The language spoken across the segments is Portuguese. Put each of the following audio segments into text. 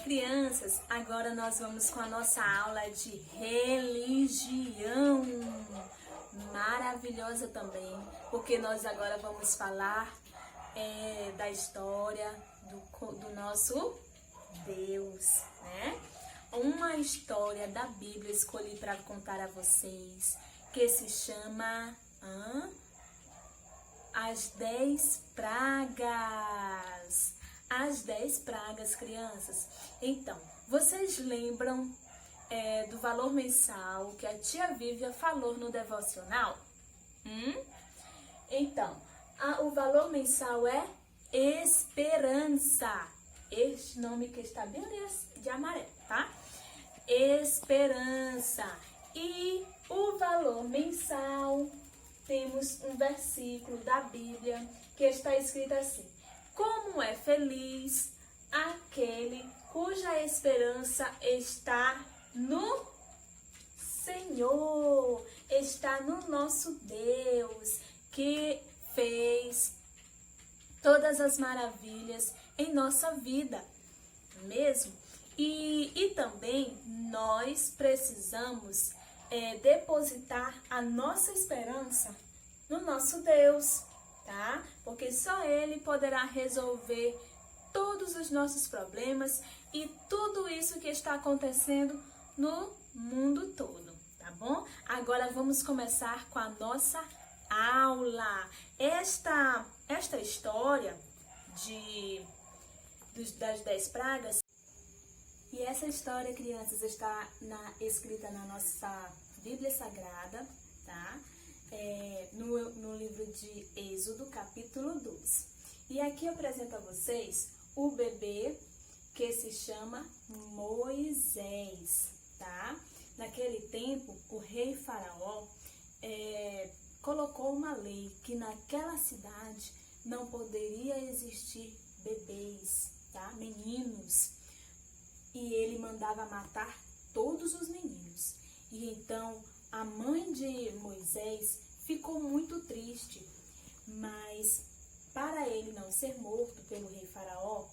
Crianças, agora nós vamos com a nossa aula de religião. Maravilhosa também, porque nós agora vamos falar da história do nosso Deus, né? Uma história da Bíblia escolhi para contar a vocês, que se chama As 10 Pragas. As 10 pragas, crianças. Então, vocês lembram do valor mensal que a tia Vívia falou no devocional? Então, o valor mensal é esperança. Este nome que está bem ali de amarelo, tá? Esperança. E o valor mensal, temos um versículo da Bíblia que está escrito assim: como é feliz aquele cuja esperança está no Senhor, está no nosso Deus, que fez todas as maravilhas em nossa vida, mesmo? E também nós precisamos depositar a nossa esperança no nosso Deus, tá? Porque só Ele poderá resolver todos os nossos problemas e tudo isso que está acontecendo no mundo todo, tá bom? Agora vamos começar com a nossa aula. Esta história das 10 pragas, e essa história, crianças, está escrita na nossa Bíblia Sagrada, tá? No livro de Êxodo, capítulo 2. E aqui eu apresento a vocês o bebê que se chama Moisés, tá? Naquele tempo, o rei Faraó colocou uma lei que naquela cidade não poderia existir bebês, tá? Meninos. E ele mandava matar todos os meninos. E então a mãe de Moisés ficou muito triste, mas para ele não ser morto pelo rei Faraó,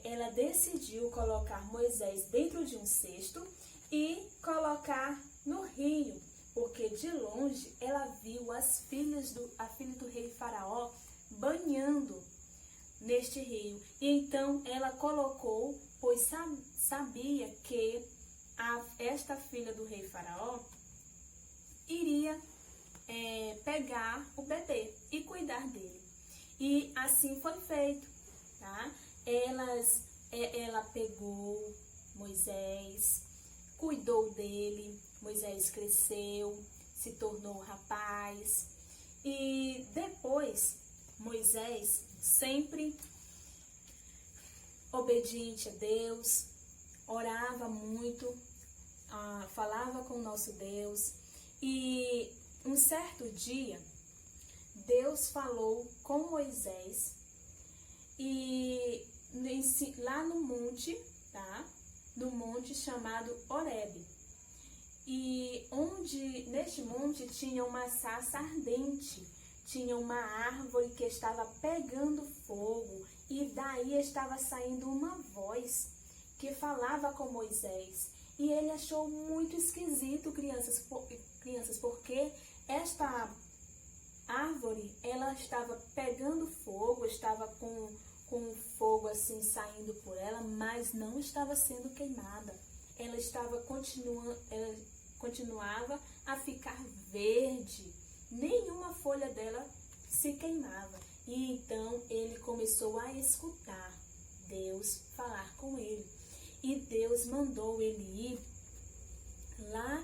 ela decidiu colocar Moisés dentro de um cesto e colocar no rio, porque de longe ela viu a filha do rei Faraó banhando neste rio. E então ela colocou, pois sabia que esta filha do rei Faraó iria pegar o bebê e cuidar dele. E assim foi feito, tá? Ela pegou Moisés, cuidou dele. Moisés cresceu, se tornou rapaz. E depois, Moisés, sempre obediente a Deus, orava muito, falava com o nosso Deus. E um certo dia, Deus falou com Moisés e lá no monte, tá? No monte chamado Horebe. E neste monte tinha uma sarça ardente, tinha uma árvore que estava pegando fogo, e daí estava saindo uma voz que falava com Moisés. E ele achou muito esquisito, crianças, porque esta árvore, ela estava pegando fogo, estava com fogo assim saindo por ela, mas não estava sendo queimada. Ela continuava a ficar verde, nenhuma folha dela se queimava. E então ele começou a escutar Deus falar com ele. E Deus mandou ele ir lá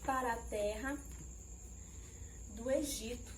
para a terra do Egito.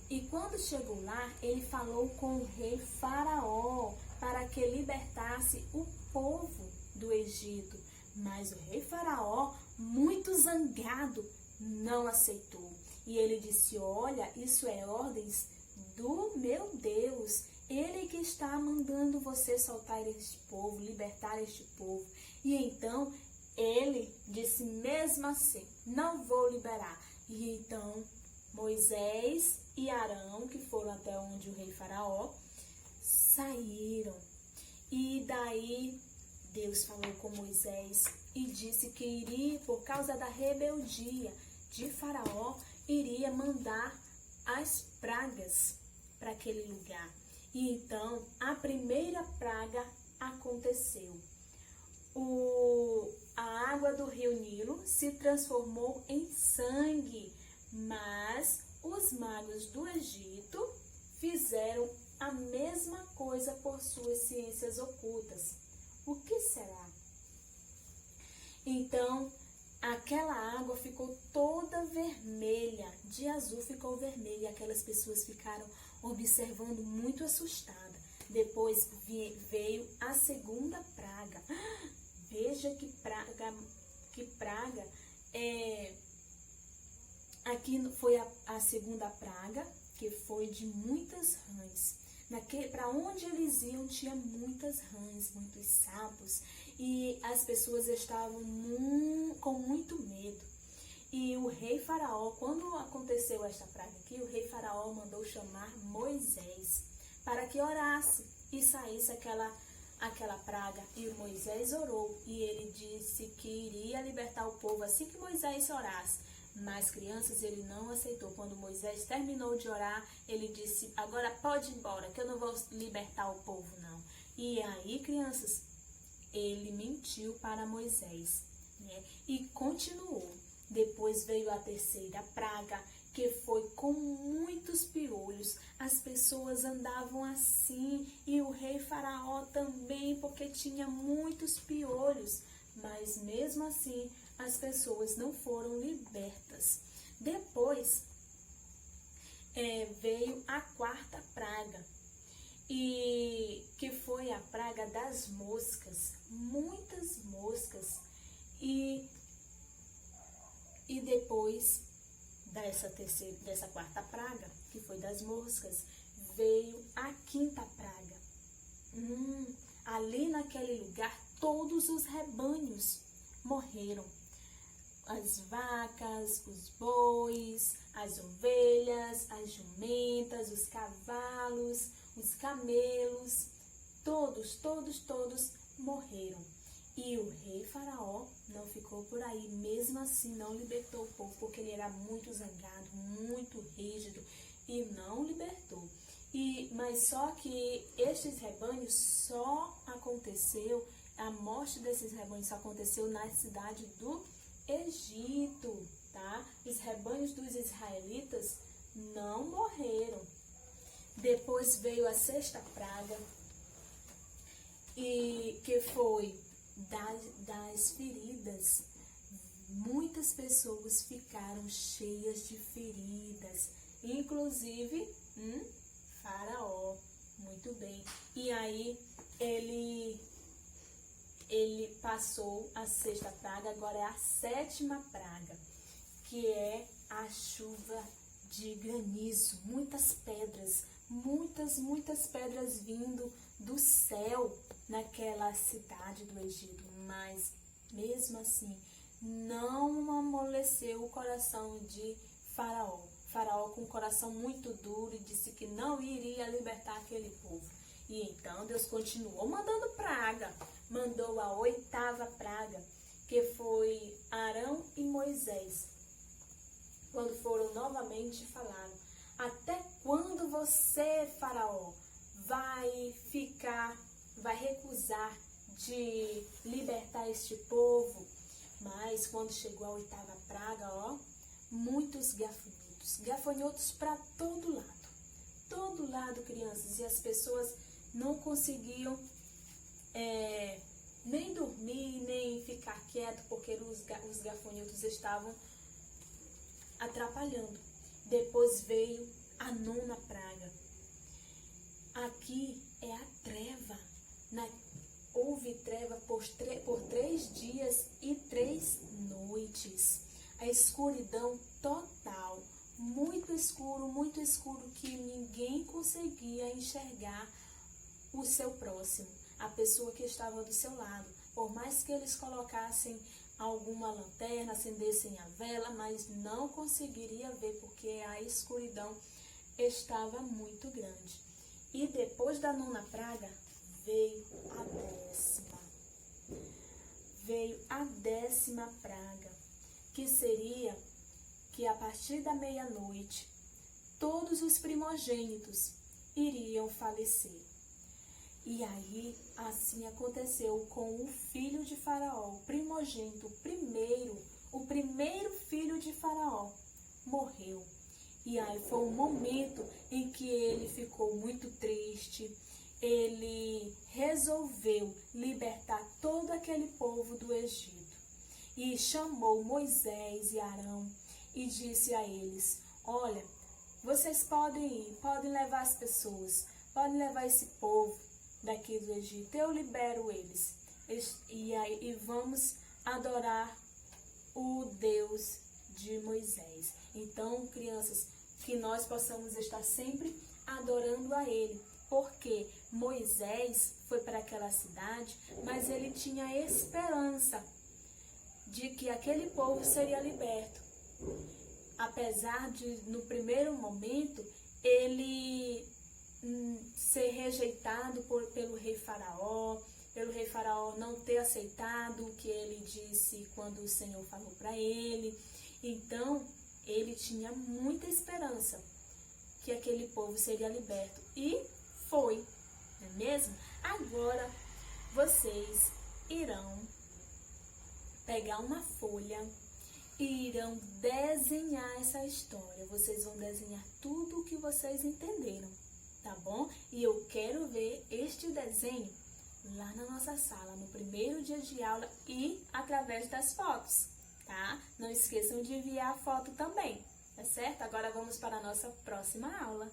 E quando chegou lá, ele falou com o rei Faraó para que libertasse o povo do Egito. Mas o rei Faraó, muito zangado, não aceitou. E ele disse: olha, isso é ordens do meu Deus. Ele que está mandando você soltar este povo, libertar este povo. E então ele disse: mesmo assim, não vou liberar. E então Moisés e Arão, que foram até onde o rei Faraó, saíram. E daí Deus falou com Moisés e disse que iria, por causa da rebeldia de Faraó, iria mandar as pragas para aquele lugar. E então a primeira praga aconteceu. A água do rio Nilo se transformou em sangue, mas os magos do Egito fizeram a mesma coisa por suas ciências ocultas. O que será? Então, aquela água ficou toda vermelha, de azul ficou vermelha, e aquelas pessoas ficaram observando muito assustadas. Depois veio a segunda praga. Veja que praga. Aqui foi a segunda praga, que foi de muitas rãs. Para onde eles iam tinha muitas rãs, muitos sapos, e as pessoas estavam com muito medo. E o rei Faraó, quando aconteceu esta praga aqui, o rei Faraó mandou chamar Moisés para que orasse e saísse aquela praga. E o Moisés orou e ele disse que iria libertar o povo assim que Moisés orasse. Mas, crianças, ele não aceitou. Quando Moisés terminou de orar, ele disse: agora pode ir embora, que eu não vou libertar o povo, não. E aí, crianças, ele mentiu para Moisés, né? E continuou. Depois veio a terceira praga, que foi com muitos piolhos. As pessoas andavam assim, e o rei Faraó também, porque tinha muitos piolhos. Mas mesmo assim, as pessoas não foram libertas. Depois veio a quarta praga, e que foi a praga das moscas, muitas moscas. E depois dessa quarta praga, que foi das moscas, veio a quinta praga. Ali naquele lugar, todos os rebanhos morreram. As vacas, os bois, as ovelhas, as jumentas, os cavalos, os camelos, todos morreram. E o rei Faraó não ficou por aí, mesmo assim não libertou o povo, porque ele era muito zangado, muito rígido, e não libertou. Mas só que estes rebanhos a morte desses rebanhos só aconteceu na cidade do Egito, tá? Os rebanhos dos israelitas não morreram. Depois veio a sexta praga, e que foi das feridas. Muitas pessoas ficaram cheias de feridas, inclusive Faraó. Muito bem. E aí ele passou a sexta praga, agora é a sétima praga, que é a chuva de granizo, muitas pedras vindo do céu naquela cidade do Egito. Mas mesmo assim não amoleceu o coração de Faraó. Faraó, com o coração muito duro, disse que não iria libertar aquele povo. E então Deus continuou mandando praga. Mandou a oitava praga, que foi Arão e Moisés. Quando foram novamente, falaram: até quando você, Faraó, vai recusar de libertar este povo? Mas quando chegou a oitava praga, muitos gafanhotos para todo lado, crianças, e as pessoas não conseguiam nem dormir, nem ficar quieto, porque os gafanhotos estavam atrapalhando. Depois veio a nona praga. Aqui é a treva. Houve treva por 3 dias e 3 noites. A escuridão total. Muito escuro, que ninguém conseguia enxergar o seu próximo, a pessoa que estava do seu lado. Por mais que eles colocassem alguma lanterna, acendessem a vela, mas não conseguiria ver, porque a escuridão estava muito grande. E depois da nona praga veio a 10ª. veio a 10ª praga, que seria que a partir da meia-noite todos os primogênitos iriam falecer. E aí, assim aconteceu com o filho de Faraó, o primogênito, o primeiro filho de Faraó, morreu. E aí foi um momento em que ele ficou muito triste, ele resolveu libertar todo aquele povo do Egito. E chamou Moisés e Arão e disse a eles: olha, vocês podem ir, podem levar as pessoas, podem levar esse povo daqui do Egito, eu libero eles. E vamos adorar o Deus de Moisés. Então, crianças, que nós possamos estar sempre adorando a Ele, porque Moisés foi para aquela cidade, mas ele tinha esperança de que aquele povo seria liberto. Apesar de, no primeiro momento, ele ser rejeitado pelo rei Faraó não ter aceitado o que ele disse quando o Senhor falou para ele. Então, ele tinha muita esperança que aquele povo seria liberto. E foi, não é mesmo? Agora, vocês irão pegar uma folha e irão desenhar essa história. Vocês vão desenhar tudo o que vocês entenderam, tá bom? E eu quero ver este desenho lá na nossa sala, no primeiro dia de aula e através das fotos, tá? Não esqueçam de enviar a foto também, tá certo? Agora vamos para a nossa próxima aula.